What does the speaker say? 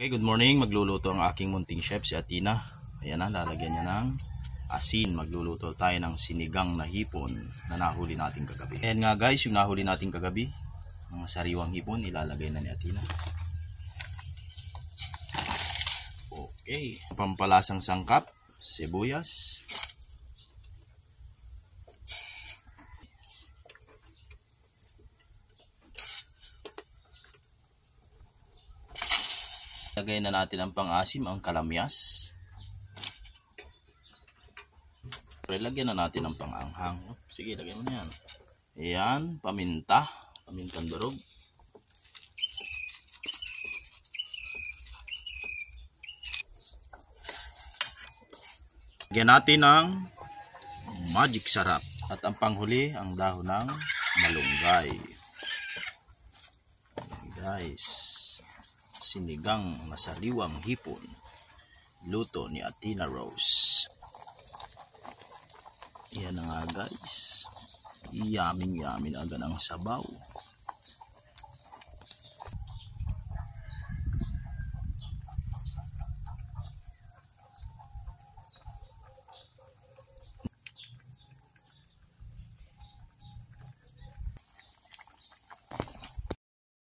Okay, good morning. Magluluto ang aking munting chef, si Atina. Ayan na, lalagyan niya ng asin. Magluluto tayo ng sinigang na hipon na nahuli natin kagabi. Ayan nga guys, yung nahuli natin kagabi, mga sariwang hipon, ilalagay na ni Atina. Okay, pampalasang sangkap, sibuyas. Lagay na natin ang pang-asim, ang kalamyas. Lagyan na natin ang pang-anghang. Sige, lagay mo na yan. Ayan, paminta. Pamintang durog. Lagyan natin ang magic sarap. At ang panghuli, ang dahon ng malunggay. Guys, sinigang na sariwang hipon, luto ni Atina Rose. Yan na nga guys, yamin aga ng sabaw.